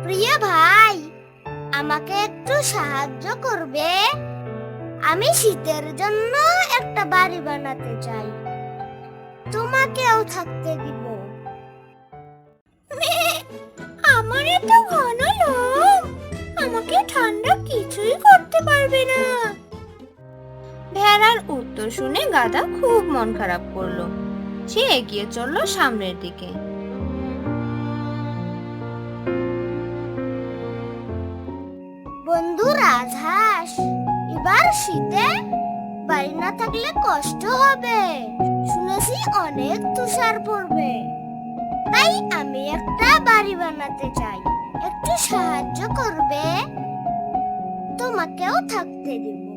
প্রিয় ভাই, আমাকে একটু সাহায্য করবে? আমি শীতের জন্য একটা বাড়ি বানাতে চাই, তোমাকেও থাকতে দিব। আমার এত ঘন লোম, আমাকে ঠান্ডা কিছুই করতে পারবে না। ভেড়ার উত্তর শুনে গাধা খুব মন খারাপ করলো। সে এগিয়ে চলল সামনের দিকে। বন্ধু রাজহাঁস, এবার শীতে বাড়ি না থাকলে কষ্ট হবে। শুনেছি অনেক তুষার পড়বে, তাই আমি একটা বাড়ি বানাতে চাই, একটু সাহায্য করবে? তোমাকেও থাকতে দিব।